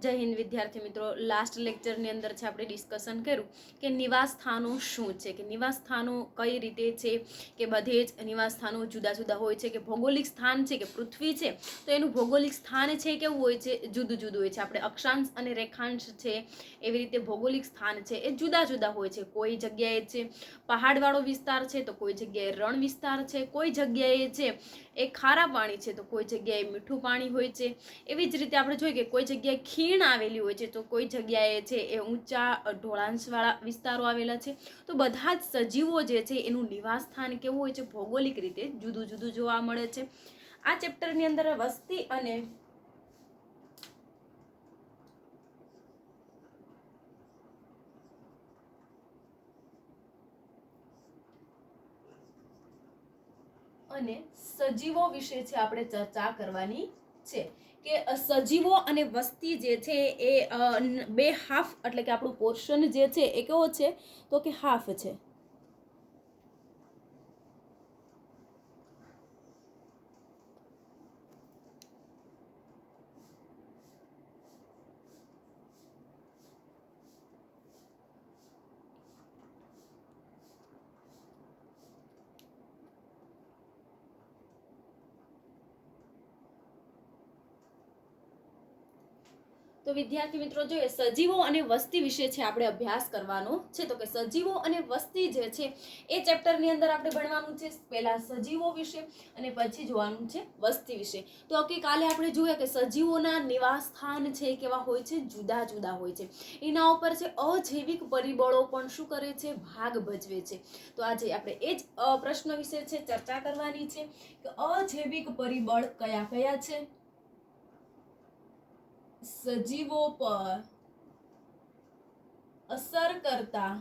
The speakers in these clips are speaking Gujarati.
જય હિન્દ વિદ્યાર્થી મિત્રો, લાસ્ટ લેક્ચરની અંદર છે આપણે ડિસ્કશન કર્યું કે નિવાસ સ્થાનો શું છે, કે નિવાસ સ્થાનો કઈ રીતે છે, કે બધે જ નિવાસ સ્થાનો જુદા જુદા હોય છે, કે ભૌગોલિક સ્થાન છે કે પૃથ્વી છે તો એનું ભૌગોલિક સ્થાન છે કેવું હોય છે, જુદું જુદું હોય છે. આપણે અક્ષાંશ અને રેખાંશ છે એવી રીતે ભૌગોલિક સ્થાન છે એ જુદા જુદા હોય છે. કોઈ જગ્યાએ છે પહાડવાળો વિસ્તાર છે તો કોઈ જગ્યાએ રણ વિસ્તાર છે, કોઈ જગ્યાએ છે એ ખારા પાણી છે તો કોઈ જગ્યાએ મીઠું પાણી હોય છે. એવી જ રીતે આપણે જોઈએ કે કોઈ જગ્યાએ ખીણ આવેલી હોય છે તો કોઈ જગ્યાએ છે એ ઊંચા ઢોળાંશવાળા વિસ્તારો આવેલા છે. તો બધા જ સજીવો જે છે એનું નિવાસ સ્થાન કેવું હોય છે, ભૌગોલિક રીતે જુદું જુદું જોવા મળે છે. આ ચેપ્ટરની અંદર વસ્તી અને સજીવો વિશે છે આપણે ચર્ચા કરવાની છે. કે સજીવો અને વસ્તી જે છે એ બે હાફ, એટલે કે આપણું પોર્શન જે છે એ કેવો છે તો કે હાફ છે. તો વિદ્યાર્થી મિત્રો જોઈએ, સજીવો અને વસ્તી વિશે છે આપણે અભ્યાસ કરવાનો છે. તો કે સજીવો અને વસ્તી જે છે એ ચેપ્ટરની અંદર આપણે ભણવાનું છે. પહેલા સજીવો વિશે અને પછી જોવાનું છે વસ્તી વિશે. તો કે કાલે આપણે જોયા કે સજીવોના નિવાસ સ્થાન છે કેવા હોય છે, જુદા જુદા હોય છે. એના ઉપર છે અજૈવિક પરિબળો પણ શું કરે છે, ભાગ ભજવે છે. તો આજે આપણે એ જ પ્રશ્ન વિશે છે ચર્ચા કરવાની છે કે અજૈવિક પરિબળ કયા કયા છે સજીવો પર અસર કરતા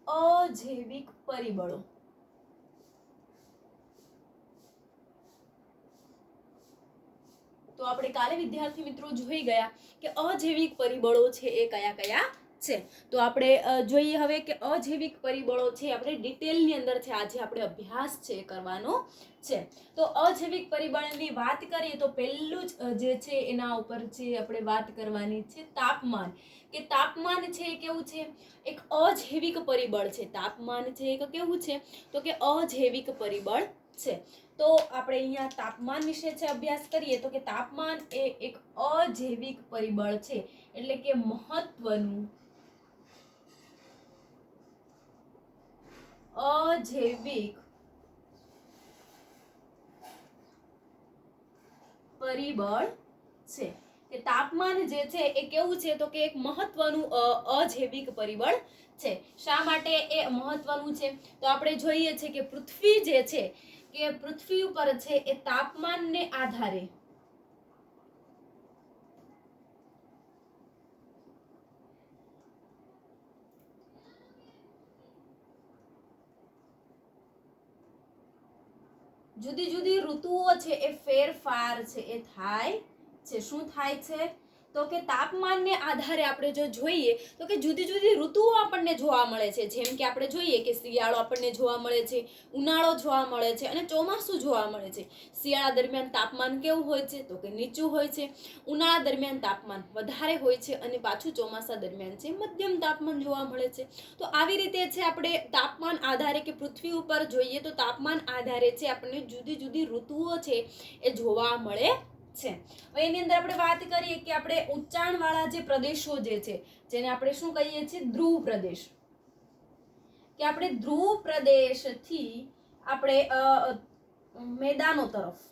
અજૈવિક પરિબળો. તો આપણે કાલે વિદ્યાર્થી મિત્રો જોઈ ગયા કે અજૈવિક પરિબળો છે એ કયા કયા છે. તો આપણે જોઈએ હવે કે અજૈવિક પરિબળો છે આપણે ડિટેલની અંદર છે આજે આપણે અભ્યાસ છે કરવાનો છે. તો અજૈવિક પરિબળની વાત કરીએ તો પહેલું જ જે છે એના ઉપર છે આપણે વાત કરવાની છે તાપમાન. કે તાપમાન છે કેવું છે, એક અજૈવિક પરિબળ છે. તાપમાન છે એક કેવું છે તો કે અજૈવિક પરિબળ છે. તો આપણે અહીંયા તાપમાન વિશે છે અભ્યાસ કરીએ તો કે તાપમાન એ એક અજૈવિક પરિબળ છે, એટલે કે મહત્વનું અજૈવિક પરિબળ છે. કે તાપમાન જે છે એ કેવું છે તો કે એક મહત્વનું અજૈવિક પરિબળ છે. શા માટે એ મહત્વનું છે તો આપણે જોઈએ છે કે પૃથ્વી જે છે કે પૃથ્વી ઉપર છે એ તાપમાનને આધારે જુદી જુદી ઋતુઓ છે એ ફેરફાર છે એ થાય છે. શું થાય છે તો કે તાપમાનને આધારે આપણે જો જોઈએ તો કે જુદી જુદી ઋતુઓ આપણને જોવા મળે છે. જેમ કે આપણે જોઈએ કે શિયાળો આપણને જોવા મળે છે, ઉનાળો જોવા મળે છે અને ચોમાસું જોવા મળે છે. શિયાળા દરમિયાન તાપમાન કેવું હોય છે તો કે નીચું હોય છે, ઉનાળા દરમિયાન તાપમાન વધારે હોય છે અને પાછું ચોમાસા દરમિયાન છે મધ્યમ તાપમાન જોવા મળે છે. તો આવી રીતે છે આપણે તાપમાન આધારે કે પૃથ્વી ઉપર જોઈએ તો તાપમાન આધારે છે આપણને જુદી જુદી ઋતુઓ છે એ જોવા મળે છે. હવે એની અંદર આપણે વાત કરીએ કે આપણે ઊંચાણવાળા જે પ્રદેશો જે છે જેને આપણે શું કહીએ છીએ, ધ્રુવ પ્રદેશ. કે આપણે ધ્રુવ પ્રદેશથી આપણે મેદાનો તરફ,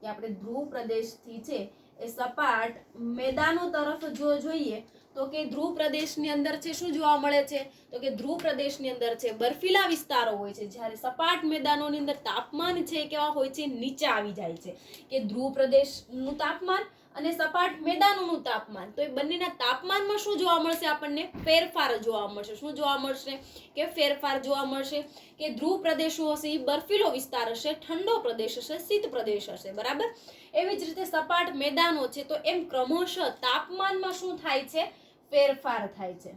કે આપણે ધ્રુવ પ્રદેશથી છે એ સપાટ મેદાનો તરફ જો જોઈએ તો કે ધ્રુવ પ્રદેશની અંદર છે શું જોવા મળે છે તો કે ધ્રુવ પ્રદેશની અંદર છે બર્ફીલા વિસ્તારો હોય છે, જ્યારે સપાટ મેદાનોની અંદર તાપમાન છે કેવા હોય છે, નીચે આવી જાય છે. કે ધ્રુવ પ્રદેશનું તાપમાન અને સપાટ મેદાનોનું તાપમાન, તો એ બંનેના તાપમાનમાં શું જોવા મળશે આપણને, ફેરફાર જોવા મળશે. શું જોવા મળશે કે ફેરફાર જોવા મળશે. કે ધ્રુવ પ્રદેશો હશે એ બર્ફીલો વિસ્તાર હશે, ઠંડો પ્રદેશ હશે, શીત પ્રદેશ હશે, બરાબર. એવી જ રીતે સપાટ મેદાનો છે તો એમ ક્રમશઃ તાપમાનમાં શું થાય છે, ફેરફાર થાય છે.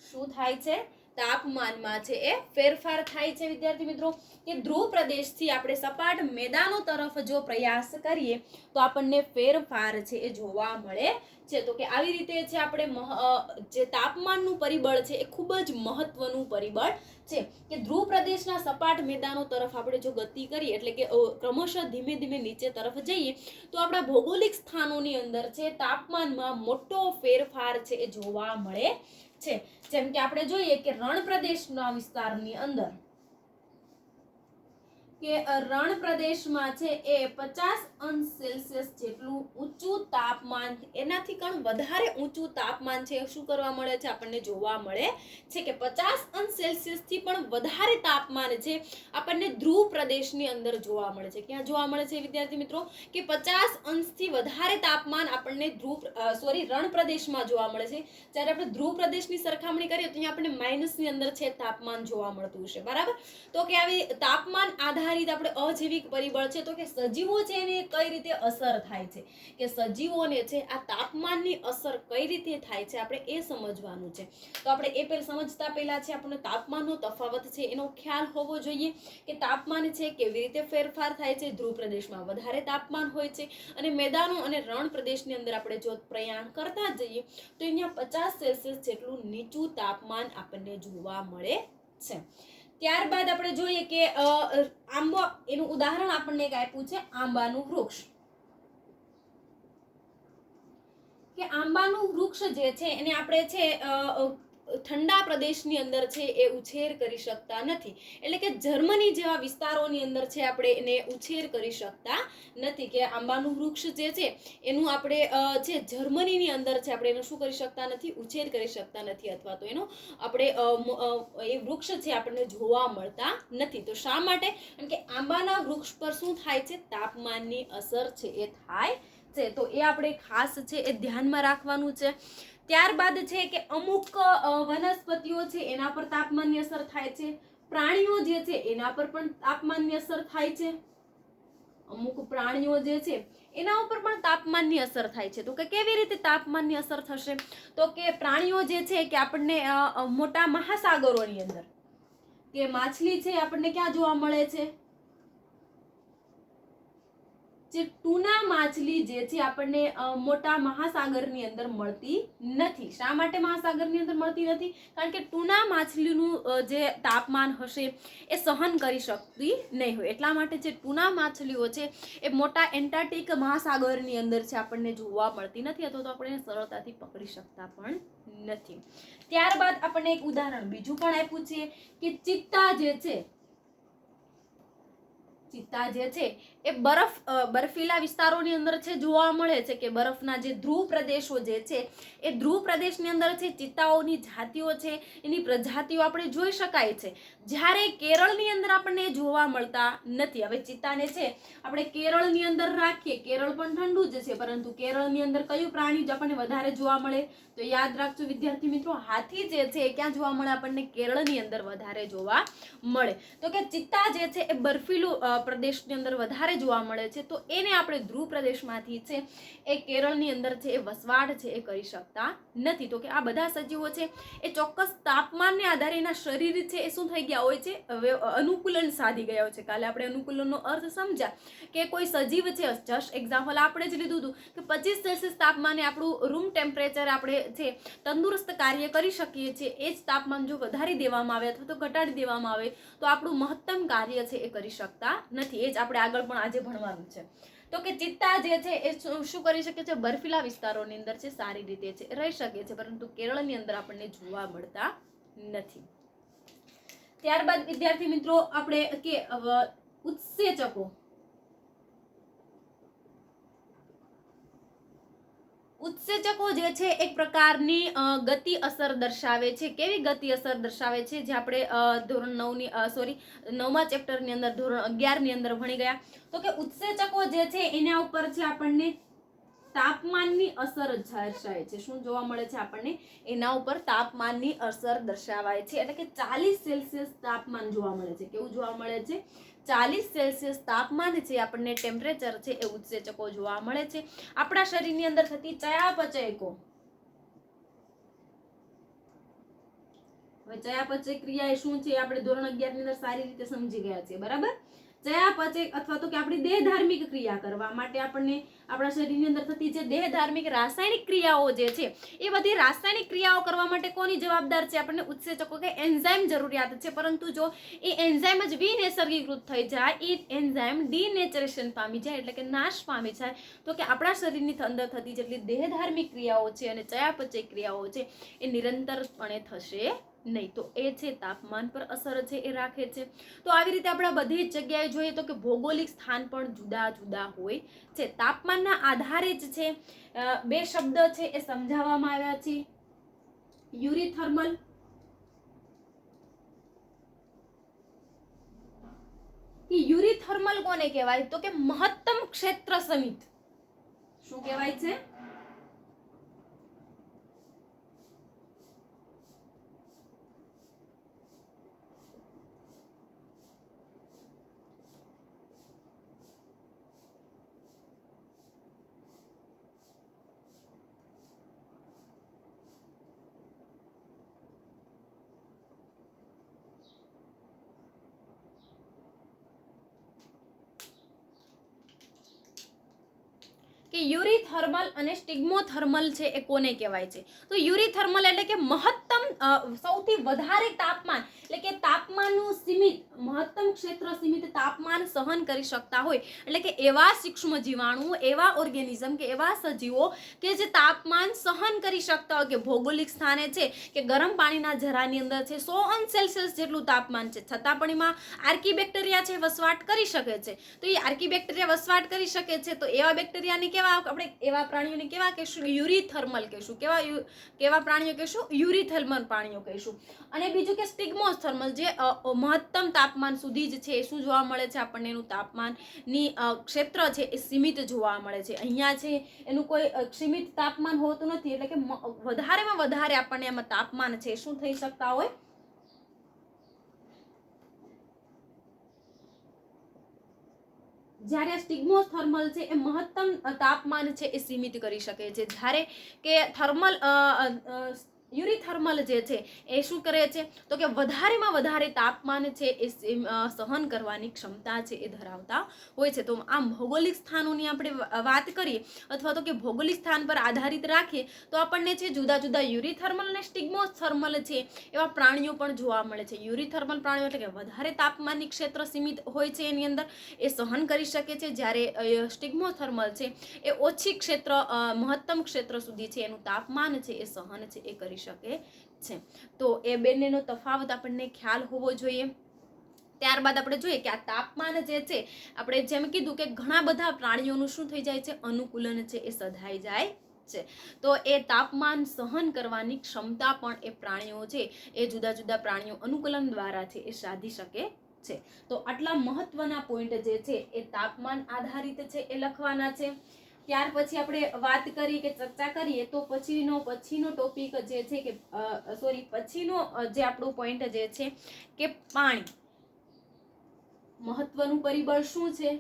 શું થાય છે, તાપમાનમાં છે એ ફેરફાર થાય છે વિદ્યાર્થી મિત્રો કે ધ્રુવ પ્રદેશથી આપણે સપાટ મેદાનો તરફ જો પ્રયાસ કરીએ તો આપણને ફેરફાર છે એ જોવા મળે છે. તો કે આવી રીતે છે આપણે જે તાપમાનનું પરિબળ છે એ ખૂબ જ મહત્વનું પરિબળ છે કે ધ્રુવ પ્રદેશના સપાટ મેદાનો તરફ આપણે જો ગતિ કરીએ એટલે કે ક્રમશઃ ધીમે ધીમે નીચે તરફ જઈએ તો આપણા ભૌગોલિક સ્થાનોની અંદર છે તાપમાનમાં મોટો ફેરફાર છે એ જોવા મળે છે. જેમ કે આપણે જોઈએ કે રણ પ્રદેશના વિસ્તારની અંદર કે રણ પ્રદેશમાં છે એ 50°C જેટલું ઊંચું તાપમાન, એનાથી પણ વધારે ઊંચું તાપમાન છે શું કરવા મળે છે આપણને જોવા મળે છે કે 50°C થી પણ વધારે તાપમાન છે આપણને ધ્રુવ પ્રદેશની અંદર જોવા મળે છે. ક્યાં જોવા મળે છે વિદ્યાર્થી મિત્રો કે 50° થી વધારે તાપમાન આપણને રણ પ્રદેશમાં જોવા મળે છે. જ્યારે આપણે ધ્રુવ પ્રદેશની સરખામણી કરીએ તો અહીંયા આપણને માઇનસની અંદર છે તાપમાન જોવા મળતું હશે. બરાબર, તો કે આવી તાપમાન આધારિત આપણે અજૈવિક પરિબળ છે તો કે સજીવો છે એને કઈ રીતે અસર થાય છે કે સજીવોને છે આ તાપમાનની અસર કઈ રીતે થાય છે આપણે એ સમજવાનું છે. તો આપણે એ સમજતા પહેલા છે આપણને તાપમાનનો તફાવત છે એનો ખ્યાલ હોવો જોઈએ કે તાપમાન છે કેવી રીતે ફેરફાર થાય છે. ધ્રુવ પ્રદેશમાં વધારે તાપમાન હોય છે અને મેદાનો અને રણ પ્રદેશની અંદર આપણે જો પ્રયાણ કરતા જઈએ તો અહીંયા 50°C જેટલું નીચું તાપમાન આપણને જોવા મળે છે. ત્યારબાદ આપણે જોઈએ કે આંબો, એનું ઉદાહરણ આપણને એક આપ્યું છે આંબાનું વૃક્ષ કે આંબાનું વૃક્ષ જે છે એને આપણે છે ઠંડા પ્રદેશની અંદર છે એ ઉછેર કરી શકતા નથી. એટલે કે જર્મની જેવા વિસ્તારોની અંદર છે આપણે એને ઉછેર કરી શકતા નથી કે આંબાનું વૃક્ષ જે છે એનું આપણે છે જર્મનીની અંદર છે આપણે એનું શું કરી શકતા નથી, ઉછેર કરી શકતા નથી અથવા તો એનો આપણે એ વૃક્ષ છે આપણને જોવા મળતા નથી. તો શા માટે? કારણ કે આંબાના વૃક્ષ પર શું થાય છે, તાપમાનની અસર છે એ થાય છે. તો એ આપણે ખાસ છે એ ધ્યાનમાં રાખવાનું છે. ત્યારબાદ છે કે અમુક વનસ્પતિઓ છે એના પર તાપમાનની અસર થાય છે, પ્રાણીઓ જે છે એના પર પણ તાપમાનની અસર થાય છે. અમુક પ્રાણીઓ જે છે એના ઉપર પણ તાપમાનની અસર થાય છે. તો કે કેવી રીતે તાપમાનની અસર થશે? તો કે પ્રાણીઓ જે છે કે આપણને મોટા મહાસાગરોની અંદર કે માછલી છે આપણને ક્યાં જોવા મળે છે? જે ટૂના માછલી જે છે આપણને મોટા મહાસાગરની અંદર મળતી નથી. શા માટે મહાસાગરની અંદર મળતી નથી? કારણ કે ટૂના માછલીનું જે તાપમાન હશે એ સહન કરી શકતી નહીં હોય. એટલા માટે જે ટૂના માછલીઓ છે એ મોટા એન્ટાર્કટિક મહાસાગરની અંદર છે આપણને જોવા મળતી નથી અથવા તો આપણે સરળતાથી પકડી શકતા પણ નથી. ત્યારબાદ આપણને એક ઉદાહરણ બીજું પણ આપ્યું છે કે ચિત્તા જે છે એ બર્ફીલા વિસ્તારોની અંદર છે જોવા મળે છે કે બરફના જે ધ્રુવ પ્રદેશો જે છે એ ધ્રુવ પ્રદેશની અંદર છે ચિત્તાઓની જાતિઓ છે એની પ્રજાતિઓ આપણે જોઈ શકાય છે. જ્યારે કેરળની અંદર આપણને જોવા મળતા નથી. હવે ચિત્તાને છે આપણે કેરળની અંદર રાખીએ, કેરળ પણ ઠંડુ જ છે, પરંતુ કેરળની અંદર કયું પ્રાણી આપણને વધારે જોવા મળે? તો યાદ રાખજો વિદ્યાર્થી મિત્રો, હાથી જે છે એ ક્યાં જોવા મળે આપણને? કેરળની અંદર વધારે જોવા મળે. તો કે ચિત્તા જે છે એ બર્ફીલું પ્રદેશની અંદર વધારે જોવા મળે છે. તો એને આપણે ધ્રુવ પ્રદેશમાંથી છે એ કેરળની અંદર છે એ વસવાટ છે એ કરી શકતા નથી. તો કે આ બધા સજીવો છે એ ચોક્કસ તાપમાનને આધારે એના શરીર છે એ શું થઈ ગયા હોય છે, હવે અનુકૂલન સાધી ગયા હોય છે. કાલે આપણે અનુકૂલનનો અર્થ સમજ્યા કે કોઈ સજીવ છે, જસ્ટ એક્ઝામ્પલ આપણે જ લીધું હતું કે 25°C તાપમાને આપણું રૂમ ટેમ્પરેચર આપણે છે તંદુરસ્ત કાર્ય કરી શકીએ છીએ. એ જ તાપમાન જો વધારી દેવામાં આવે અથવા તો ઘટાડી દેવામાં આવે તો આપણું મહત્તમ કાર્ય છે એ કરી શકતા નથી. એ જ આપણે આગળ પણ આજે ભણવાનું છે. તો કે ચિત્તા જે છે એ શું કરી શકે છે? બર્ફીલા વિસ્તારોની અંદર છે સારી રીતે છે રહી શકે છે, પરંતુ કેરળની અંદર આપણને જોવા મળતા નથી. ત્યારબાદ વિદ્યાર્થી મિત્રો આપણે કે ઉત્સેચકો જે છે એક પ્રકારની ગતિ અસર દર્શાવે છે. કેવી ગતિ અસર દર્શાવે છે? જે આપણે ધોરણ 9મા ચેપ્ટરની અંદર ધોરણ 11ની અંદર ભણી ગયા. તો કે ઉત્સેચકો જે છે એના ઉપર છે આપણને તાપમાનની અસર દર્શાવે છે. શું જોવા મળે છે આપણને? એના ઉપર તાપમાનની અસર દર્શાવાય છે. એટલે કે 40°C તાપમાન જોવા મળે છે. કેવું જોવા મળે છે? 40°C તાપમાન છે આપણને ટેમ્પરેચર છે એ ઉત્સેચકો જોવા મળે છે. આપણા શરીરની અંદર થતી ચયાપચયકો હવે ચયાપચય ક્રિયા એ શું છે આપણે ધોરણ 11 ની અંદર સારી રીતે સમજી ગયા છીએ, બરાબર. ચયાપચય અથવા તો કે આપણી દેહ ધાર્મિક ક્રિયા કરવા માટે આપણને આપણા શરીરની અંદર થતી જે દેહ ધાર્મિક રાસાયણિક ક્રિયાઓ જે છે એ બધી રાસાયણિક ક્રિયાઓ કરવા માટે કોની જવાબદાર છે? આપણને ઉત્સેચકો કે એન્ઝાઇમ જરૂરિયાત છે. પરંતુ જો એ એન્ઝાઇમ જ વિનૈસર્ગીકૃત થઈ જાય, એ એન્ઝાઇમ ડિનેચરેશન પામી જાય એટલે કે નાશ પામી જાય, તો કે આપણા શરીરની અંદર થતી જેટલી દેહ ધાર્મિક ક્રિયાઓ છે અને ચયાપચય ક્રિયાઓ છે એ નિરંતરપણે થશે નહીં. તો એ છે તાપમાન પર અસર છે એ રાખે છે. તો આવી રીતે આપણે બધી જ જગ્યાએ જોઈએ તો કે ભૌગોલિક સ્થાન પણ જુદા જુદા હોય છે. તાપમાનના આધારે જ છે બે શબ્દ છે એ સમજાવવામાં આવ્યા છે, યુરીથર્મલ કે યુરીથર્મલ કોને કહેવાય? તો કે મહત્તમ ક્ષેત્ર સમિત. શું કહેવાય છે? કે યુરીથર્મલ અને સ્ટિગ્મોથર્મલ છે એ કોને કહેવાય છે? તો યુરીથર્મલ એટલે કે મહત્તમ સૌથી વધારે તાપમાન એટલે કે તાપમાનનું સીમિત મહત્તમ ક્ષેત્ર સીમિત તાપમાન સહન કરી શકતા હોય એટલે કે એવા સૂક્ષ્મ જીવાણુ, એવા ઓર્ગેનિઝમ કે એવા સજીવો કે જે તાપમાન સહન કરી શકતા હોય, કે ભૌગોલિક સ્થાને છે કે ગરમ પાણીના જરાની અંદર છે 100°C જેટલું તાપમાન છે, છતાં પણ એમાં આર્કીબેક્ટેરિયા છે વસવાટ કરી શકે છે. તો એ આર્કીબેક્ટેરિયા વસવાટ કરી શકે છે તો એવા બેક્ટેરિયાને કેવા આપણે એવા પ્રાણીઓને કેવા કહેશું? યુરીથર્મલ કહેશું. કેવા પ્રાણીઓ કહેશું? યુરીથર્મલ પ્રાણીઓ કહેશું. અને બીજું કે સ્ટિગ્મોથર્મલ, જે મહત્તમ તાપમાન સુધી જ છે એ શું જોવા મળે છે આપણને? એનું તાપમાનની ક્ષેત્ર છે એ સીમિત જોવા મળે છે. અહીંયા છે એનું કોઈ સીમિત તાપમાન હોતું નથી, એટલે કે વધારેમાં વધારે આપણને એમાં તાપમાન છે શું થઈ શકતા હોય? જ્યારે સ્ટિગ્મોથર્મલ છે એ મહત્તમ તાપમાન છે એ સીમિત કરી શકે છે, જ્યારે કે થર્મલ યુરીથર્મલ જે છે એ શું કરે છે? તો કે વધારેમાં વધારે તાપમાન છે એ સહન કરવાની ક્ષમતા છે એ ધરાવતા હોય છે. તો આમ ભૌગોલિક સ્થાનોની આપણે વાત કરીએ અથવા તો કે ભૌગોલિક સ્થાન પર આધારિત રાખીએ તો આપણને છે જુદા જુદા યુરીથર્મલ અને સ્ટિગ્મોથર્મલ છે એવા પ્રાણીઓ પણ જોવા મળે છે. યુરીથર્મલ પ્રાણીઓ એટલે કે વધારે તાપમાનની ક્ષેત્ર સીમિત હોય છે એની અંદર, એ સહન કરી શકે છે, જ્યારે સ્ટિગ્મોથર્મલ છે એ ઓછી ક્ષેત્ર મહત્તમ ક્ષેત્ર સુધી છે એનું તાપમાન છે એ સહન છે એ કરી શકે છે. તો એ બંનેનો તફાવત આપણને ખ્યાલ હોવો જોઈએ. ત્યારબાદ આપણે જોઈએ કે આ તાપમાન જે છે આપણે જેમ કીધું કે ઘણા બધા પ્રાણીઓનું શું થઈ જાય છે? અનુકૂલન છે એ સધાઈ જાય છે. તો એ તાપમાન સહન કરવાની ક્ષમતા પણ એ પ્રાણીઓ છે એ જુદા જુદા પ્રાણીઓ અનુકૂલન દ્વારા છે એ સાધી શકે છે. તો આટલા મહત્વના પોઈન્ટ જે છે એ તાપમાન આધારિત છે એ લખવાના છે. ત્યાર પછી આપણે વાત કરી કે ચર્ચા કરીએ તો પછીનો ટોપિક જે છે કે પછીનો જે આપણો પોઈન્ટ જે છે કે પાણી. મહત્વનું પરિબળ શું છે?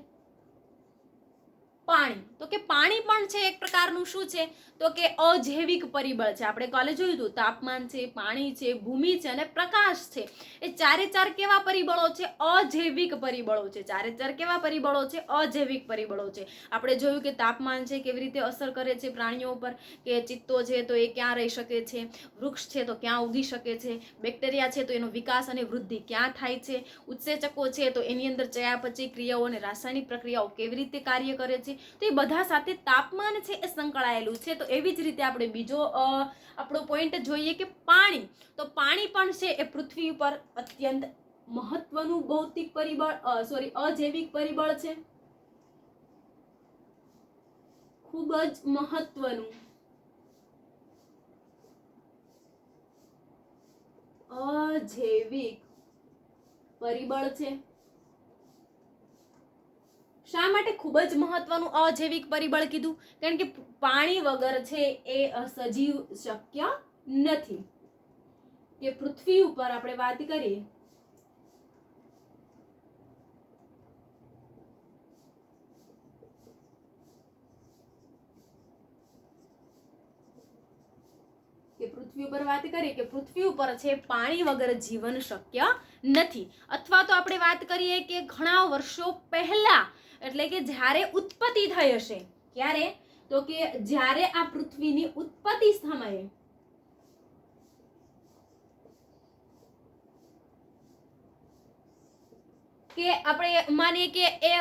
પાણી. તો કે પાણી પણ છે એક પ્રકારનું શું છે? તો કે અજૈવિક પરિબળ છે. આપણે કાલે જોયું હતું તાપમાન છે, પાણી છે, ભૂમિ છે અને પ્રકાશ છે. એ ચારે ચાર કેવા પરિબળો છે? અજૈવિક પરિબળો છે. ચારે ચાર કેવા પરિબળો છે? અજૈવિક પરિબળો છે. આપણે જોયું કે તાપમાન છે કેવી રીતે અસર કરે છે પ્રાણીઓ પર, કે ચિત્તો છે તો એ ક્યાં રહી શકે છે, વૃક્ષ છે તો ક્યાં ઉગી શકે છે, બેક્ટેરિયા છે તો એનો વિકાસ અને વૃદ્ધિ ક્યાં થાય છે, ઉત્સેચકો છે તો એની અંદર ચયાપચય ક્રિયાઓ અને રાસાયણિક પ્રક્રિયાઓ કેવી રીતે કાર્ય કરે છે. તો એ બધા સાથે તાપમાન છે એ સંકળાયેલું છે. તો એવી જ રીતે આપણે બીજો આપણો પોઈન્ટ જોઈએ કે પાણી. તો પાણી પણ છે એ પૃથ્વી ઉપર અત્યંત મહત્વનું ભૌતિક પરિબળ અજૈવિક પરિબળ છે. ખૂબ જ મહત્વનું અજૈવિક પરિબળ છે. શા માટે ખૂબ જ મહત્વનું અજૈવિક પરિબળ કીધું? કારણ કે પાણી વગર છે એ સજીવ શક્ય નથી. કે પૃથ્વી ઉપર આપણે વાત કરીએ કે પૃથ્વી પૃથ્વી ઉપર વાત કરીએ કે પૃથ્વી ઉપર છે પાણી વગર જીવન શક્ય નથી, અથવા તો આપણે વાત કરીએ કે ઘણા વર્ષો પહેલા એટલે કે જ્યારે ઉત્પત્તિ થઈ હશે, ક્યારે, તો કે જ્યારે આ પૃથ્વીની ઉત્પત્તિ સમયે કે આપણે માનીએ કે એ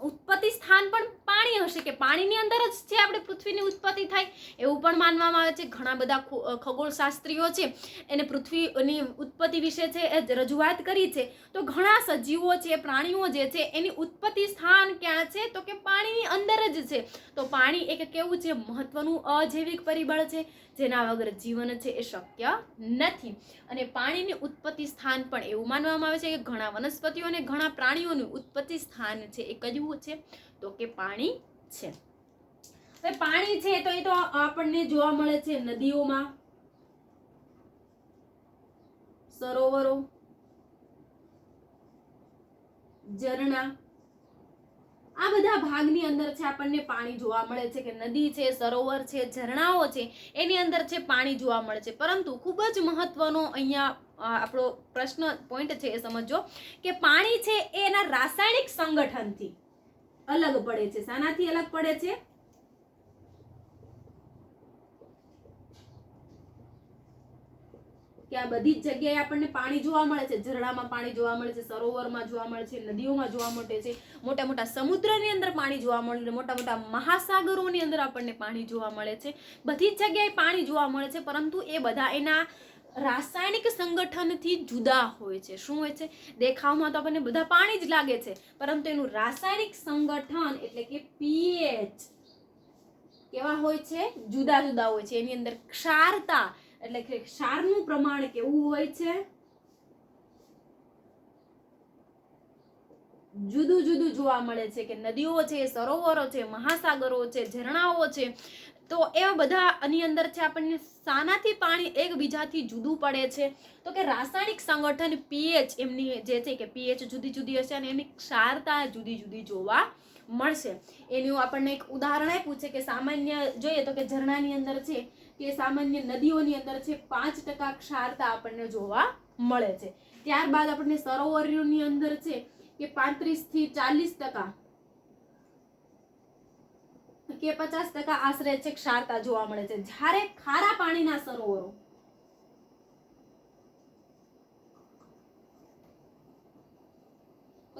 ઉત્પત્તિ સ્થાન પણ પાણી હશે, કે પાણીની અંદર જ છે આપણે પૃથ્વીની ઉત્પત્તિ થાય એવું પણ માનવામાં આવે છે. ઘણા બધા ખગોળશાસ્ત્રીઓ છે એને પૃથ્વીની ઉત્પત્તિ વિશે છે એ રજૂઆત કરી છે. તો ઘણા સજીવો છે, પ્રાણીઓ જે છે એની ઉત્પત્તિ સ્થાન ક્યાં છે, તો કે પાણીની અંદર જ છે. તો પાણી એક કેવું છે, મહત્વનું અજૈવિક પરિબળ છે જેના વગર જીવન છે એ શક્ય નથી. અને પાણીની ઉત્પત્તિ સ્થાન પણ એવું માનવામાં આવે છે કે ઘણા વનસ્પતિઓ અને ઘણા પ્રાણીઓનું ઉત્પત્તિ સ્થાન છે એ કયું છે, તો કે પાણી છે. હવે પાણી છે તો એ તો આપણને જોવા મળે છે નદીઓમાં, સરોવરો, ઝરણા, આ બધા ભાગની અંદર છે આપણને પાણી જોવા મળે છે. કે નદી છે, સરોવર છે, ઝરણાઓ છે એની અંદર છે પાણી જોવા મળે છે. પરંતુ ખૂબ જ મહત્વનો અહીંયા આપણો પ્રશ્ન પોઈન્ટ છે એ સમજો કે પાણી છે એના રાસાયણિક સંગઠનથી અલગ પડે છે. શાનાથી અલગ પડે છે? કે આ બધી જ જગ્યાએ આપણને પાણી જોવા મળે છે. ઝરણામાં પાણી જોવા મળે છે, સરોવરમાં જોવા મળે છે, નદીઓમાં જોવા મળે છે, મોટા મોટા સમુદ્રની અંદર પાણી જોવા મળે છે, મોટા મોટા મહાસાગરોની અંદર આપણને પાણી જોવા મળે છે. બધી જ જગ્યાએ પાણી જોવા મળે છે, પરંતુ એ બધા એના રાસાયણિક સંગઠનથી જુદા હોય છે. શું હોય છે? દેખાવમાં તો આપણને બધા પાણી જ લાગે છે, પરંતુ એનું રાસાયણિક સંગઠન એટલે કે પીએચ કેવા હોય છે? જુદા જુદા હોય છે. એની અંદર ક્ષારતા એટલે કે ક્ષારનું પ્રમાણ કેવું હોય છે? જુદું જુદું જોવા મળે છે. કે નદીઓ છે, સરોવરો છે, મહાસાગરો છે, ઝરણાઓ છે, તો એવા બધા આની અંદર છે આપણને શાનાથી પાણી એકબીજાથી જુદું પડે છે? તો કે રાસાયણિક સંગઠન પીએચ એમની જે છે કે પીએચ જુદી જુદી હશે અને એની ક્ષારતા જુદી જુદી જોવા મળશે. એનું આપણને એક ઉદાહરણ આપ્યું છે કે સામાન્ય જોઈએ તો કે ઝરણાની અંદર છે કે સામાન્ય નદીઓની અંદર છે 5% ક્ષારતા આપણને જોવા મળે છે. ત્યારબાદ આપણને સરોવરોની અંદર છે કે 35 થી 40% કે 50% આશરે છે ક્ષારતા જોવા મળે છે. જ્યારે ખારા પાણીના સરોવરો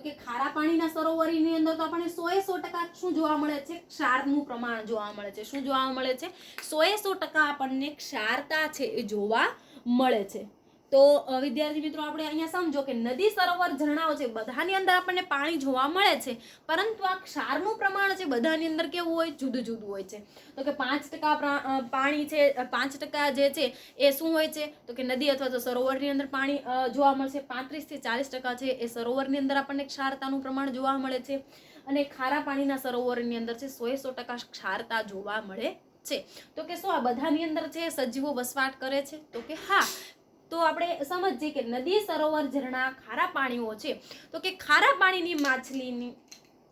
કે ખારા પાણીના સરોવરની અંદર તો આપણને 100% શું જોવા મળે છે? ક્ષારનું પ્રમાણ જોવા મળે છે. શું જોવા મળે છે? 100% આપણને ક્ષારતા છે એ જોવા મળે છે. તો વિદ્યાર્થી મિત્રો આપણે અહીંયા સમજો કે નદી, સરોવર, ઝરણાઓ છે બધાની અંદર આપણને પાણી જોવા મળે છે, પરંતુ આ ક્ષારનું પ્રમાણ છે બધાની અંદર કેવું હોય? જુદું જુદું હોય છે. તો કે 5% પાણી છે, 5% જે છે એ શું હોય છે? તો કે નદી અથવા તો સરોવરની અંદર પાણી જોવા મળશે. 35 થી 40% છે એ સરોવરની અંદર આપણને ક્ષારતાનું પ્રમાણ જોવા મળે છે. અને ખારા પાણીના સરોવરની અંદર છે 100% ક્ષારતા જોવા મળે છે. તો કે શું આ બધાની અંદર છે સજીવો વસવાટ કરે છે? તો કે હા. તો આપણે સમજીએ કે નદી, સરોવર, ઝરણા, ખારા પાણીઓ છે. તો કે ખારા પાણીની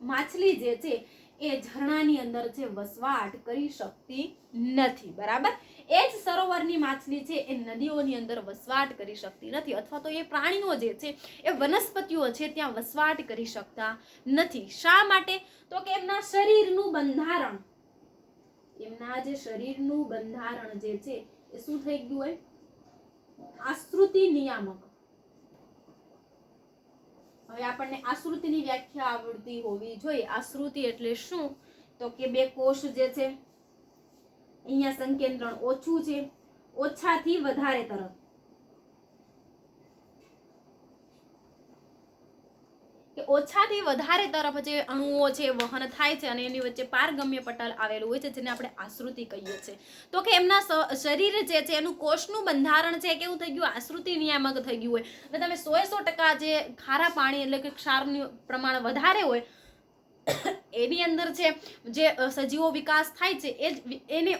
માછલી જે છે એ ઝરણાની અંદર છે વસવાટ કરી શકતી નથી. બરાબર? એ જ સરોવરની માછલી છે એ નદીઓની અંદર વસવાટ કરી શકતી નથી, અથવા તો એ પ્રાણીઓ જે છે એ વનસ્પતિઓ છે ત્યાં વસવાટ કરી શકતા નથી. શા માટે? તો કે એમના શરીરનું બંધારણ જે છે એ શું થઈ ગયું હોય? આશ્રુતિ નિયામક. હવે આપણને આશ્રુતિની વ્યાખ્યા આવડતી હોવી જોઈએ. આશ્રુતિ એટલે શું? તો કે બે કોષ જે છે અહીંયા સંકેન્દ્રણ ઓછું છે, ઓછાથી વધારે તરફ કે ઓછાથી વધારે તરફ જે અણુઓ છે વહન થાય છે અને એની વચ્ચે પારગમ્ય પટલ આવેલું હોય છે જેને આપણે આશ્રુતિ કહીએ છીએ. તો કે એમના શરીર જે છે એનું કોષનું બંધારણ છે કેવું થઈ ગયું? આશ્રુતિ નિયામક થઈ ગયું હોય. એટલે તમે 100% જે ખારા પાણી એટલે કે ક્ષારનું પ્રમાણ વધારે હોય એની અંદર છે જે સજીવો વિકાસ થાય છે એને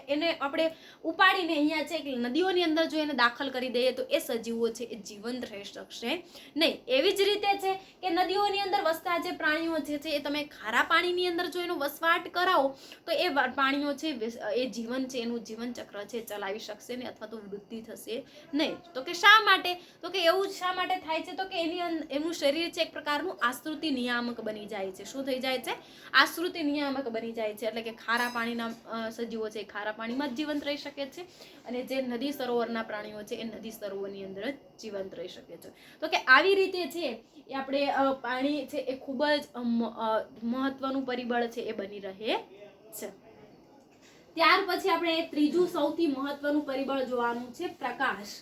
એને આપણે ઉપાડીને અહીંયા છે કે નદીઓની અંદર જો એને દાખલ કરી દઈએ તો એ સજીવો છે એ જીવંત રહી શકશે નહીં. એવી જ રીતે છે કે નદીઓની અંદર વસતા જે પ્રાણીઓ છે એ તમે ખારા પાણીની અંદર જો એનો વસવાટ કરાવો તો એ પ્રાણીઓ છે એ જીવન છે એનું જીવન ચક્ર છે ચલાવી શકશે ને અથવા તો વૃદ્ધિ થશે નહીં. તો કે શા માટે? તો કે એવું શા માટે થાય છે? તો કે એનું શરીર છે એક પ્રકારનું આશ્રુતિ નિયામક બની જાય છે. શું થઈ જાય છે? આશ્રુતિ નિયામક બની જાય છે. એટલે કે ખારા પાણીના સજીવો છે ખારા પાણીમાં જ જીવંત રહી શકે છે અને જે નદી સરોવરના પ્રાણીઓ છે એ નદી સરોવરની અંદર જ જીવંત રહી શકે છે. તો કે આવી રીતે છે એ આપણે પાણી છે એ ખૂબ જ મહત્વનું પરિબળ છે એ બની રહે છે. ત્યાર પછી આપણે ત્રીજું સૌથી મહત્વનું પરિબળ જોવાનું છે પ્રકાશ.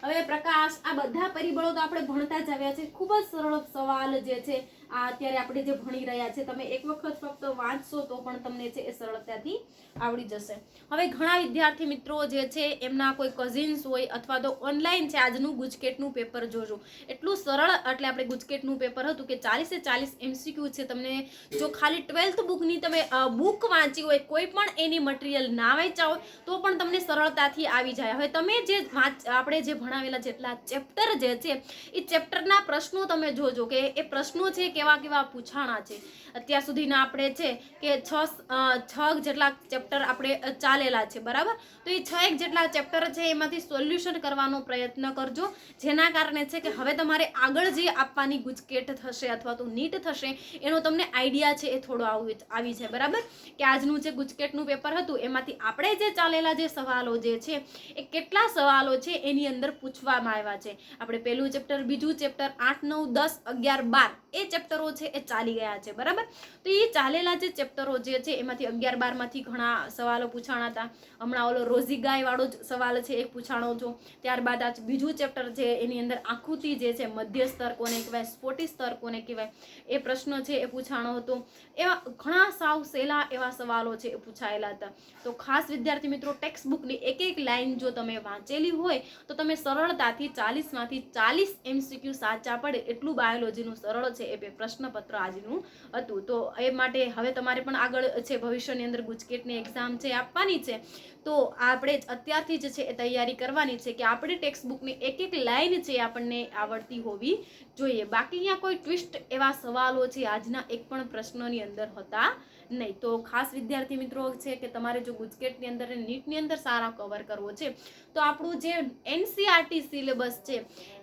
હવે પ્રકાશ, આ બધા પરિબળો તો આપણે ભણતા જ આવ્યા છે. ખૂબ જ સરળ સવાલ જે છે આ અત્યારે આપણે જે ભણી રહ્યા છે તમે એક વખત ફક્ત વાંચશો તો પણ તમને છે એ સરળતાથી આવડી જશે. હવે ઘણા વિદ્યાર્થી મિત્રો જે છે એમના કોઈ કઝિન્સ હોય અથવા તો ઓનલાઈન છે આજનું ગુજકેટનું પેપર જોજો. એટલું સરળ, એટલે આપણે ગુજકેટનું પેપર હતું કે 40 MCQ છે. તમને જો ખાલી 12th બુકની તમે બુક વાંચી હોય, કોઈ પણ એની મટીરિયલ ના વાંચ્યા હોય તો પણ તમને સરળતાથી આવી જાય. હવે તમે જે આપણે જે ભણાવેલા જેટલા ચેપ્ટર જે છે એ ચેપ્ટરના પ્રશ્નો તમે જોજો કે એ પ્રશ્નો છે કેવા કેવા પૂછાણા છે. અત્યાર સુધીના આપણે છે કે 6 જેટલા ચેપ્ટર આપણે ચાલેલા છે, બરાબર? તો એ 6 જેટલા ચેપ્ટર છે એમાંથી સોલ્યુશન કરવાનો પ્રયત્ન કરજો, જેના કારણે છે કે હવે તમારે આગળ જે આપવાની ગુજકેટ થશે અથવા તો નીટ થશે એનો તમને આઈડિયા છે એ થોડો આવી છે, બરાબર? કે આજનું જે ગુજકેટનું પેપર હતું એમાંથી આપણે જે ચાલેલા જે સવાલો જે છે એ કેટલા સવાલો છે એની અંદર પૂછવામાં આવ્યા છે. આપણે પહેલું ચેપ્ટર, બીજું ચેપ્ટર, 8, 9, 10, 11, 12 એ ચેપ્ટરો છે એ ચાલી ગયા છે, બરાબર? તો એ ચાલેલા જે ચેપ્ટરો જે છે એમાંથી 11, 12 માંથી ઘણા સવાલો પૂછાણા હતા. હમણાં ઓલો રોઝી ગાય વાળો જ સવાલ છે એ પૂછાણો છો. ત્યારબાદ આ બીજું ચેપ્ટર છે એની અંદર આકૃતિ જે છે, મધ્ય સ્તર કોને કહેવાય, સ્ફોટી સ્તર કોને કહેવાય, એ પ્રશ્ન છે એ પૂછાણો હતો. એવા ઘણા સાવ સહેલા એવા સવાલો છે એ પૂછાયેલા હતા. તો ખાસ વિદ્યાર્થી મિત્રો ટેક્સ્ટ બુકની એક લાઈન જો તમે વાંચેલી હોય તો તમે સરળતાથી 40 માંથી 40 MCQ સાચા પડે એટલું બાયોલોજીનું સરળ છે એ પ્રશ્નપત્ર આજનું હતું. તો એ માટે હવે તમારે પણ આગળ છે ભવિષ્યની અંદર ગુજકેટની એક્ઝામ છે આપવાની છે, તો આપણે અત્યારથી જ છે એ તૈયારી કરવાની છે કે આપણે ટેક્સ્ટ બુકની એક લાઈન છે આપણને આવડતી હોવી જોઈએ. બાકી અહીંયા કોઈ ટ્વિસ્ટ એવા સવાલો છે આજના એક પણ પ્રશ્નની અંદર હતા નહીં. તો ખાસ વિદ્યાર્થી મિત્રો છે કે તમારે જો ગુજકેટની અંદર નીટની અંદર સારા કવર કરવો છે તો આપણું જે NCERT સિલેબસ છે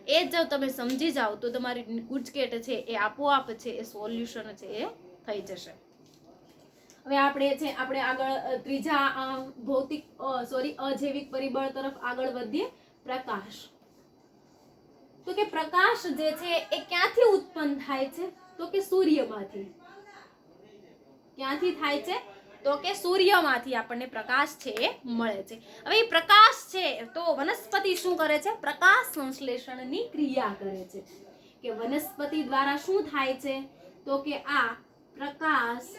એ જો તમે સમજી જાઓ તો તમારી ગુજકેટ છે એ આપોઆપ છે એ સોલ્યુશન છે એ થઈ જશે. હવે આપણે આગળ ત્રીજા અજૈવિક પરિબળ તરફ આગળ વધીએ, પ્રકાશ. તો કે પ્રકાશ જે છે એ ક્યાંથી ઉત્પન્ન થાય છે? તો કે સૂર્યમાંથી. ક્યાંથી થાય છે? તો કે સૂર્યમાંથી આપણને પ્રકાશ છે એ મળે છે. હવે એ પ્રકાશ છે તો વનસ્પતિ શું કરે છે? પ્રકાશ સંશ્લેષણની ક્રિયા કરે છે. કે વનસ્પતિ દ્વારા શું થાય છે? તો કે આ પ્રકાશ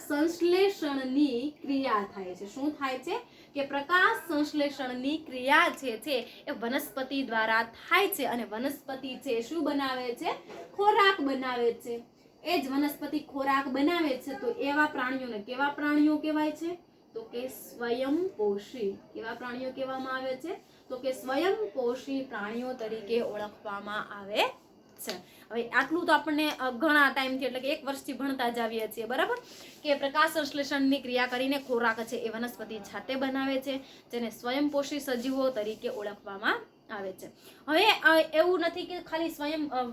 સંશ્લેષણની ક્રિયા થાય છે. શું થાય છે? કે પ્રકાશ સંશ્લેષણની ક્રિયા છે એ વનસ્પતિ દ્વારા થાય છે અને વનસ્પતિ છે શું બનાવે છે? ખોરાક બનાવે છે. એ જ વનસ્પતિ ખોરાક બનાવે છે તો એવા પ્રાણીઓને કેવા પ્રાણીઓ કહેવાય છે? તો કે સ્વયંપોષી. કેવા પ્રાણીઓ કહેવામાં આવે છે? તો કે સ્વયંપોષી પ્રાણીઓ તરીકે ઓળખવામાં આવે છે. હવે આટલું તો આપણને ઘણા ટાઈમથી એટલે કે 1 વર્ષથી ભણતા જ આવીએ છીએ, બરાબર? કે પ્રકાશ સંશ્લેષણની ક્રિયા કરીને ખોરાક છે એ વનસ્પતિ જાતે બનાવે છે, જેને સ્વયંપોષી સજીવો તરીકે ઓળખવામાં આવે છે. હવે એવું નથી કે ખાલી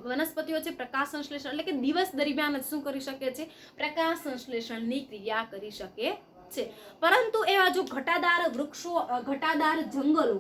વનસ્પતિઓ છે પ્રકાશ સંશ્લેષણ એટલે કે દિવસ દરમિયાન શું કરી શકે છે? પ્રકાશ સંશ્લેષણની ક્રિયા કરી શકે છે. પરંતુ એવા જો ઘટાદાર વૃક્ષો, ઘટાદાર જંગલો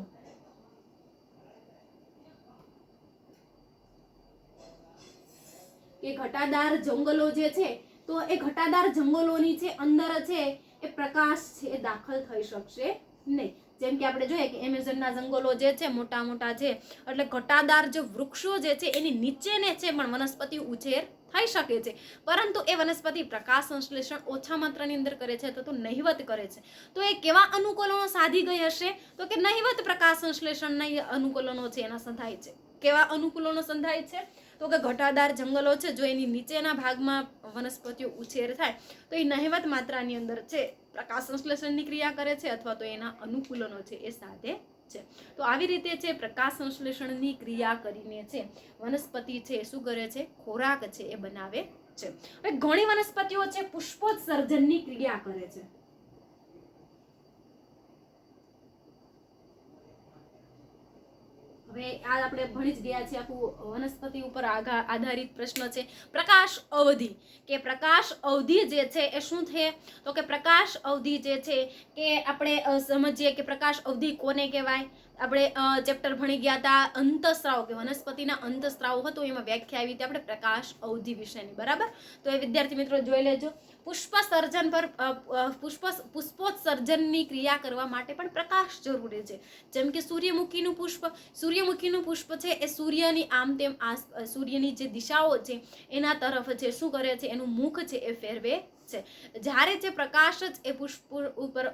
કે ઘટાદાર જંગલો જે છે તો એ ઘટાદાર જંગલોની છે અંદર છે એ પ્રકાશ છે એ દાખલ થઈ શકશે નહીં. જેમ કે આપણે જોઈએ કે એમેઝોનના જંગલો જે છે મોટા મોટા છે, એટલે ઘટાદાર જે વૃક્ષો જે છે એની નીચેને છે પણ વનસ્પતિ ઉછેર થઈ શકે છે, પરંતુ એ વનસ્પતિ પ્રકાશ સંશ્લેષણ ઓછા માત્રાની અંદર કરે છે તો નહિવત કરે છે. તો એ કેવા અનુકૂલનો સાધી ગઈ હશે? તો કે નહિવત પ્રકાશ સંશ્લેષણના અનુકૂલનો છે એના સંધાય છે. કેવા અનુકૂલનો સંધાય છે? તો કે ઘટાદાર જંગલો છે જો એની નીચેના ભાગમાં વનસ્પતિઓ ઉછેર થાય તો એ નહિવત માત્રાની અંદર છે પ્રકાશ સંશ્લેષણની ક્રિયા કરે છે અથવા તો એના અનુકૂલનો છે એ સાધે છે. તો આવી રીતે છે પ્રકાશ સંશ્લેષણની ક્રિયા કરીને છે વનસ્પતિ છે શું કરે છે, ખોરાક છે એ બનાવે છે. હવે ઘણી વનસ્પતિઓ છે પુષ્પોત્સર્જનની ક્રિયા કરે છે. હવે આ આપણે ભણી જ ગયા છીએ, આખું વનસ્પતિ ઉપર આધારિત પ્રશ્ન છે. પ્રકાશ અવધિ, કે પ્રકાશ અવધિ જે છે એ શું છે, તો કે પ્રકાશ અવધિ જે છે કે આપણે સમજીએ કે પ્રકાશ અવધિ કોને કહેવાય. આપણે ચેપ્ટર ભણી ગયા હતા અંતઃસ્રાવ, કે વનસ્પતિના અંતઃસ્રાવ હતો એમાં વ્યાખ્યા આવી હતી આપણે પ્રકાશ અવધિ વિશેની, બરાબર. તો એ વિદ્યાર્થી મિત્રો જોઈ લેજો. પુષ્પસર્જન પર પુષ્પોત્સર્જનની ક્રિયા કરવા માટે પણ પ્રકાશ જરૂરી છે. જેમ કે સૂર્યમુખીનું પુષ્પ છે એ સૂર્યની આમ તેમ સૂર્યની જે દિશાઓ છે એના તરફ છે શું કરે છે, એનું મુખ છે એ ફેરવે છે. જ્યારે જે પ્રકાશ જ એ પુષ્પ ઉપર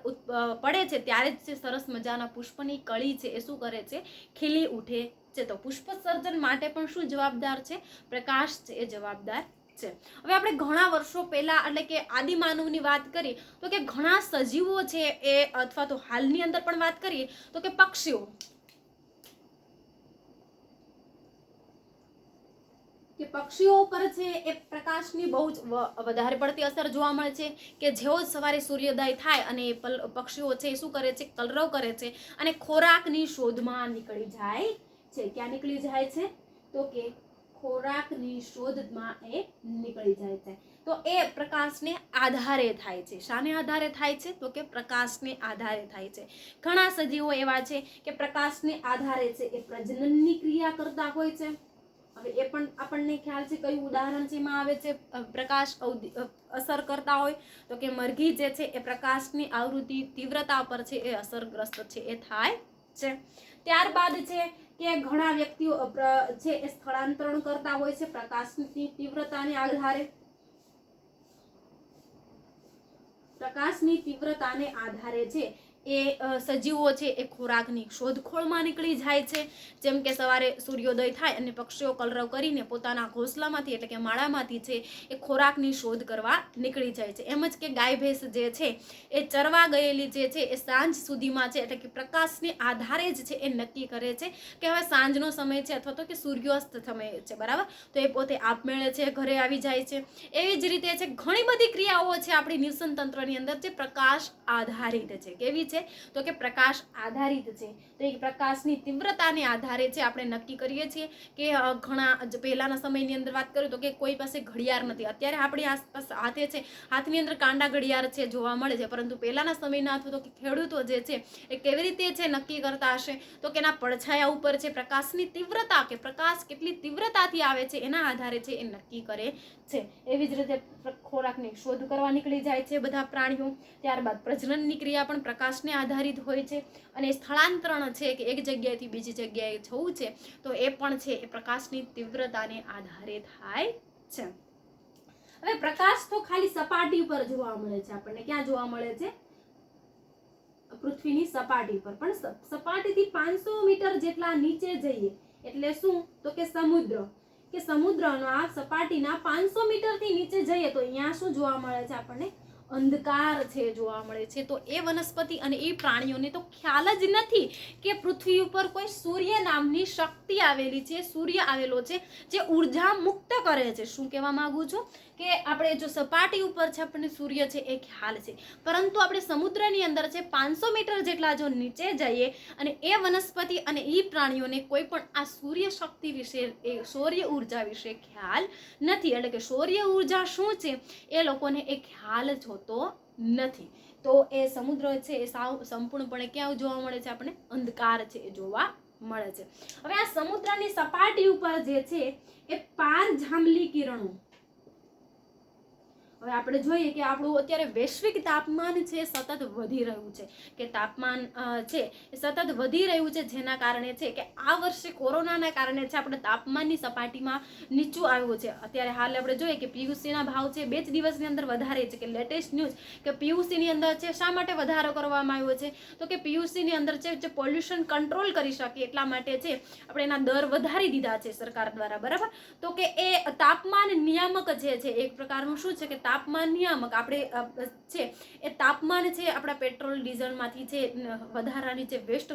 પડે છે ત્યારે જ સરસ મજાના પુષ્પની કળી છે એ શું કરે છે, ખીલી ઉઠે છે. તો પુષ્પસર્જન માટે પણ શું જવાબદાર છે, પ્રકાશ છે એ જવાબદાર છે. હવે આપણે ઘણા વર્ષો પહેલા એટલે કે આદિમાનવની વાત કરીએ તો કે ઘણા સજીવો છે એ અથવા તો હાલની અંદર પણ વાત કરીએ તો કે પક્ષીઓ, કે પક્ષીઓ ઉપર છે એ પ્રકાશની બહુ જ વધારે પડતી અસર જોવા મળે છે. કે જેવો સવારે સૂર્યોદય થાય અને પક્ષીઓ છે એ શું કરે છે, કલરવ કરે છે અને ખોરાકની શોધમાં નીકળી જાય છે. ક્યાં નીકળી જાય છે, તો કે ખોરાકની શોધમાં એ નીકળી જાય છે. તો એ પ્રકાશને આધારે થાય છે. શાને આધારે થાય છે, તો કે પ્રકાશને આધારે થાય છે. ઘણા સજીવો એવા છે કે પ્રકાશને આધારે છે એ પ્રજનનની ક્રિયા કરતા હોય છે. હવે એ પણ આપણને ખ્યાલ છે કયું ઉદાહરણ છે એમાં આવે છે પ્રકાશ અસર કરતા હોય, તો કે મરઘી જે છે એ પ્રકાશની આવૃત્તિ તીવ્રતા પર છે એ અસરગ્રસ્ત છે એ થાય છે. ત્યારબાદ છે કે ઘણા વ્યક્તિઓ છે એ સ્થળાંતરણ કરતા હોય છે પ્રકાશની તીવ્રતાને આધારે. પ્રકાશની તીવ્રતાને આધારે છે એ સજીવો છે એ ખોરાકની શોધખોળમાં નીકળી જાય છે. જેમ કે સવારે સૂર્યોદય થાય અને પક્ષીઓ કલરવ કરીને પોતાના ઘોંસલામાંથી એટલે કે માળામાંથી છે એ ખોરાકની શોધ કરવા નીકળી જાય છે. એમ જ કે ગાય ભેંસ જે છે એ ચરવા ગયેલી જે છે એ સાંજ સુધીમાં છે એટલે કે પ્રકાશને આધારે જ છે એ નક્કી કરે છે કે હવે સાંજનો સમય છે અથવા તો કે સૂર્યાસ્ત સમય છે, બરાબર. તો એ પોતે આપમેળે છે ઘરે આવી જાય છે. એવી જ રીતે છે ઘણી બધી ક્રિયાઓ છે આપણી નિર્સન તંત્રની અંદર જે પ્રકાશ આધારિત છે. કેવી છે, તો કે પ્રકાશ આધારિત છે. તો એ પ્રકાશની તીવ્રતાને આધારે છે આપણે નક્કી કરીએ છીએ કે ઘણા પહેલાના સમયની અંદર વાત કરું તો કે કોઈ પાસે ઘડિયાળ નથી. અત્યારે આપણી આસપાસ હાથે છે, હાથની અંદર કાંડા ઘડિયાળ છે જોવા મળે છે, પરંતુ પહેલાના સમયના અથવા તો કે ખેડૂતો જે છે એ કેવી રીતે છે નક્કી કરતા હશે, તો કે એના પડછાયા ઉપર છે પ્રકાશની તીવ્રતા કે પ્રકાશ કેટલી તીવ્રતાથી આવે છે એના આધારે છે એ નક્કી કરે છે. એવી જ રીતે ખોરાકની શોધ કરવા નીકળી જાય છે બધા પ્રાણીઓ. ત્યારબાદ પ્રજનનની ક્રિયા પણ પ્રકાશને આધારિત હોય છે અને સ્થળાંતરણ છે કે એક જગ્યાએથી બીજી જગ્યાએ જવું છે તો એ પણ છે એ પ્રકાશની તીવ્રતાને આધારે થાય છે. હવે પ્રકાશ તો ખાલી સપાટી પર જોવા મળે છે આપણને. ક્યાં જોવા મળે છે, પૃથ્વીની સપાટી પર. પણ સપાટીથી 500 મીટર જેટલા નીચે જઈએ એટલે શું, તો કે સમુદ્ર, કે સમુદ્રના સપાટીના 500 મીટરથી નીચે જઈએ તો અહીંયા શું જોવા મળે છે આપણને, અંધકાર છે જોવા મળે છે. તો એ વનસ્પતિ અને એ પ્રાણીઓને તો ખ્યાલ જ નથી કે પૃથ્વી ઉપર કોઈ સૂર્ય નામની શક્તિ આવેલી છે, સૂર્ય આવેલો છે જે ઉર્જા મુક્ત કરે છે. શું કહેવા માંગુ છું કે આપણે જો સપાટી ઉપર છે આપણને સૂર્ય છે એ ખ્યાલ છે, પરંતુ આપણે સમુદ્રની અંદર છે 500 મીટર જેટલા જો નીચે જઈએ અને એ વનસ્પતિ અને એ પ્રાણીઓને કોઈ પણ આ સૂર્ય શક્તિ વિશે, એ સૌર્ય ઉર્જા વિશે ખ્યાલ નથી. એટલે કે સૌર્ય ઉર્જા શું છે એ લોકોને એ ખ્યાલ જ હોતો નથી. તો એ સમુદ્ર છે એ સંપૂર્ણપણે ક્યાં જોવા મળે છે આપણને, અંધકાર છે એ જોવા મળે છે. હવે આ સમુદ્રની સપાટી ઉપર જે છે એ પારજાંબલી કિરણો, હવે આપણે જોઈએ કે આપણું અત્યારે વૈશ્વિક તાપમાન છે સતત વધી રહ્યું છે, કે તાપમાન છે એ સતત વધી રહ્યું છે, જેના કારણે છે કે આ વર્ષે કોરોનાના કારણે છે આપણે તાપમાનની સપાટીમાં નીચું આવ્યું છે. અત્યારે હાલ આપણે જોઈએ કે પીયુસીના ભાવ છે 2 જ દિવસની અંદર વધારે છે, કે લેટેસ્ટ ન્યૂઝ કે પીયુસીની અંદર છે શા માટે વધારો કરવામાં આવ્યો છે, તો કે પીયુસીની અંદર છે જે પોલ્યુશન કંટ્રોલ કરી શકે એટલા માટે છે આપણે એના દર વધારી દીધા છે સરકાર દ્વારા, બરાબર. તો કે એ તાપમાન નિયામક જે છે એક પ્રકારનું શું છે કે તાપમાન નિયામક આપણે છે એ તાપમાન છે આપણા પેટ્રોલ ડીઝલમાંથી છે વધારાની જે વેસ્ટ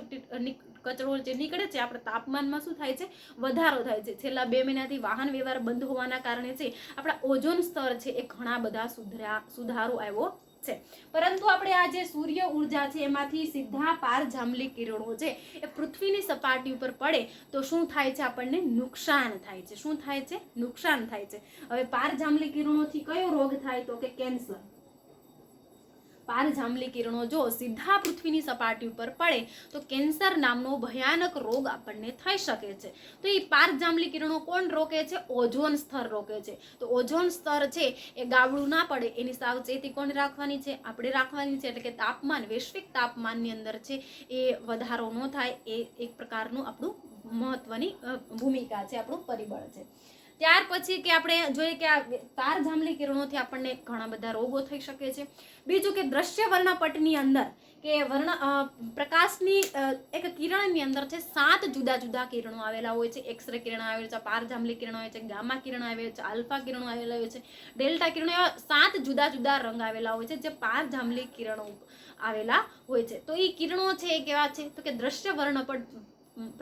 કચરો જે નીકળે છે આપણે તાપમાનમાં શું થાય છે વધારો થાય છે. છેલ્લા 2 મહિનાથી વાહન વ્યવહાર બંધ હોવાના કારણે છે આપણા ઓઝોન સ્તર છે એ ઘણા બધા સુધારો આવ્યો છે. પરંતુ આપણે આ જે સૂર્ય ઉર્જા છે એમાંથી સીધા પારજાંબલી કિરણો છે એ પૃથ્વીની સપાટી ઉપર પડે તો શું થાય છે, આપણને નુકસાન થાય છે. શું થાય છે? નુકસાન થાય છે. હવે પારજાંબલી કિરણોથી કયો રોગ થાય, તો કે કેન્સર. પારજાંબલી કિરણો જો સીધા પૃથ્વીની સપાટી ઉપર પડે તો કેન્સર નામનો ભયાનક રોગ આપણને થઈ શકે છે. તો એ પારજાંબલી કિરણો કોણ રોકે છે? ઓઝોન સ્તર રોકે છે. તો ઓઝોન સ્તર છે એ ગાબડું ના પડે એની સાવચેતી કોણ રાખવાની છે? આપણે રાખવાની છે. એટલે કે તાપમાન, વૈશ્વિક તાપમાનની અંદર છે એ વધારો ન થાય એ એક પ્રકારનું આપણું મહત્વની ભૂમિકા છે, આપણું પરિબળ છે. ત્યાર પછી કે આપણે જોઈએ કે આ પારજાંબલી કિરણોથી આપણને ઘણા બધા રોગો થઈ શકે છે. બીજું કે દ્રશ્ય વર્ણપટની અંદર કે પ્રકાશની એક કિરણની અંદર છે 7 જુદા જુદા કિરણો આવેલા હોય છે. એક્સરે કિરણ આવેલા છે, પારજાંબલી કિરણો આવે છે, ગામા કિરણ આવેલા છે, આલ્ફા કિરણો આવેલા હોય છે, ડેલ્ટા કિરણો, એવા 7 જુદા જુદા રંગ આવેલા હોય છે જે પારજાંબલી કિરણો આવેલા હોય છે. તો એ કિરણો છે એ કેવા છે, તો કે દ્રશ્ય વર્ણપટ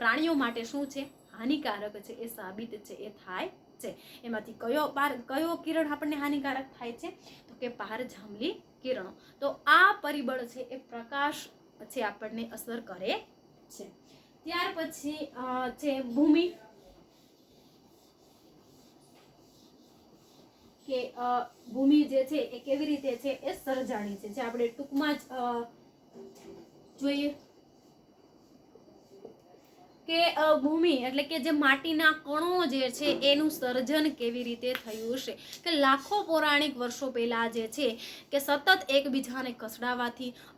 પ્રાણીઓ માટે શું છે? હાનિકારક છે, એ સાબિત છે, એ થાય છે. એમાંથી કયો કિરણ આપણને હાનિકારક થાય છે, તો કે પારજાંબલી કિરણો. તો આ પરિબળ છે એ પ્રકાશ છે આપણને અસર કરે છે. ત્યાર પછી છે ભૂમિ, કે ભૂમિ જે છે એ કેવી રીતે છે એ સર્જાણી છે, જે આપણે ટૂંકમાં જ જોઈએ કે ભૂમિ એટલે કે જે માટીના કણો જે છે એનું સર્જન કેવી રીતે થયું છે. કે લાખો પૌરાણિક વર્ષો પહેલા જે છે કે સતત એકબીજાને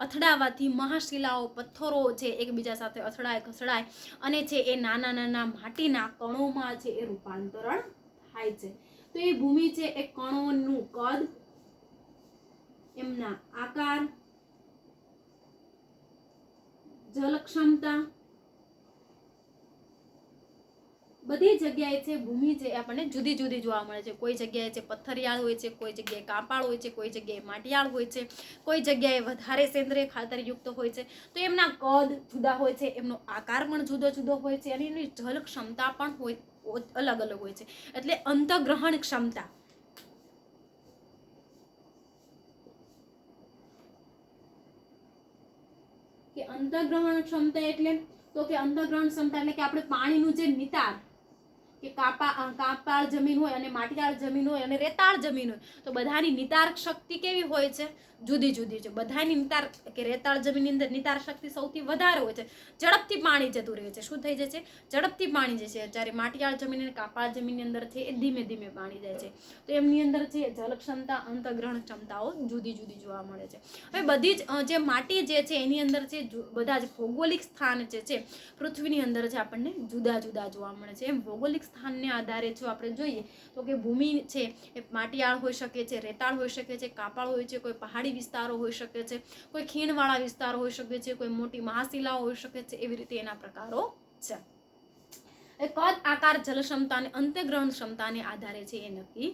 અથડાવાથી મહાશિલાઓ, પથ્થરો છે એકબીજા સાથે અથડાય અને છે એ નાના નાના માટીના કણોમાં છે એ રૂપાંતરણ થાય છે. તો એ ભૂમિ છે એ કણોનું કદ, એમના આકાર, જલ ક્ષમતા, બધી જગ્યાએ છે ભૂમિ છે આપણને જુદી જુદી જોવા મળે છે. કોઈ જગ્યાએ છે પથ્થરિયાળ હોય છે, કોઈ જગ્યાએ કાપાળ હોય છે, કોઈ જગ્યાએ માટિયાળ હોય છે, કોઈ જગ્યાએ વધારે સેન્દ્રિય ખાતરયુક્ત હોય છે. તો એમના કદ જુદા હોય છે, એમનો આકાર પણ જુદો જુદો હોય છે અને એની જલ ક્ષમતા પણ અલગ અલગ હોય છે. એટલે અંતગ્રહણ ક્ષમતા, કે અંતગ્રહણ ક્ષમતા એટલે તો કે અંતગ્રહણ ક્ષમતા એટલે કે આપણે પાણીનું જે નિતાર, કે કાપાળ જમીન હોય અને માટીયાળ જમીન હોય અને રેતાળ જમીન હોય તો બધાની નિતાર શક્તિ કેવી હોય છે? જુદી જુદી છે. બધાની નિતાર કે રેતાળ જમીનની અંદર નિતાર શક્તિ સૌથી વધારે હોય છે, ઝડપથી પાણી જતું રહે છે. શું થઈ જાય છે? ઝડપથી પાણી જાય છે. જ્યારે માટીયાળ જમીન અને કાપાળ જમીનની અંદર છે એ ધીમે ધીમે પાણી જાય છે. તો એમની અંદર છે જલ ક્ષમતા, અંતગ્રહણ ક્ષમતાઓ જુદી જુદી જોવા મળે છે. હવે બધી જ જે માટી જે છે એની અંદર છે બધા જ ભૌગોલિક સ્થાન જે છે પૃથ્વીની અંદર છે આપણને જુદા જુદા જોવા મળે છે. એમ ભૌગોલિક સ્થાનને આધારે જો આપણે જોઈએ તો કે ભૂમિ છે એ માટીયાળ હોઈ શકે છે, રેતાળ હોઈ શકે છે, કાપાળ હોય છે, કોઈ પહાડી વિસ્તારો હોઈ શકે છે, કોઈ ખીણવાળા વિસ્તારો હોઈ શકે છે, કોઈ મોટી મહાશિલાઓ હોઈ શકે છે. એવી રીતે એના પ્રકારો છે. કદ, આકાર, જલ ક્ષમતા અને અંતગ્રહણ ક્ષમતાને આધારે છે એ નક્કી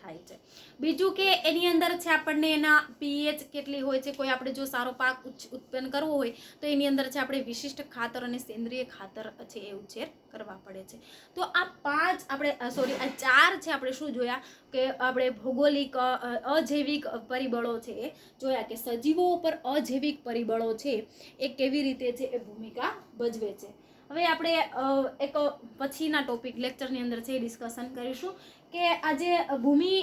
થાય છે. બીજું કે એની અંદર છે આપણને એના પીએચ કેટલી હોય છે. કોઈ આપણે જો સારો પાક ઉત્પન્ન કરવો હોય તો એની અંદર છે આપણે વિશિષ્ટ ખાતર અને સેન્દ્રિય ખાતર છે એ ઉછેર કરવા પડે છે. તો આ 4 છે આપણે શું જોયા કે આપણે ભૌગોલિક અજૈવિક પરિબળો છે એ જોયા કે સજીવો ઉપર અજૈવિક પરિબળો છે એ કેવી રીતે છે એ ભૂમિકા ભજવે છે. હવે આપણે એક પછીના ટોપિક લેક્ચરની અંદર છે ડિસ્કશન કરીશું કે આજે ભૂમિ,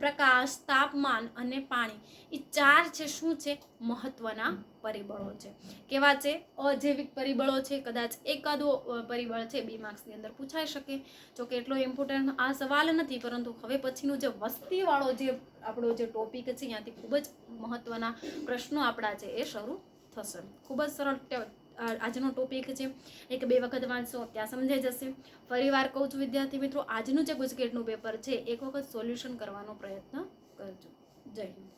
પ્રકાશ, તાપમાન અને પાણી એ ચાર છે શું છે મહત્વના પરિબળો છે. કેવા છે? અજૈવિક પરિબળો છે. કદાચ એકાદો પરિબળ છે 2 માર્ક્સની અંદર પૂછાઈ શકે. જો કે એટલો ઇમ્પોર્ટન્ટ આ સવાલ નથી, પરંતુ હવે પછીનું જે વસ્તીવાળો જે આપણો જે ટોપિક છે ત્યાંથી ખૂબ જ મહત્વના પ્રશ્નો આપણા છે એ શરૂ થશે. ખૂબ જ સરળ આજનો ટોપિક છે. 1-2 વખત વાંચશો ત્યાં સમજાઈ જશે. ફરીવાર કહું છું વિદ્યાર્થી મિત્રો, આજનું જે ગુજકેટનું પેપર છે એક વખત સોલ્યુશન કરવાનો પ્રયત્ન કરજો. જય હિન્દ.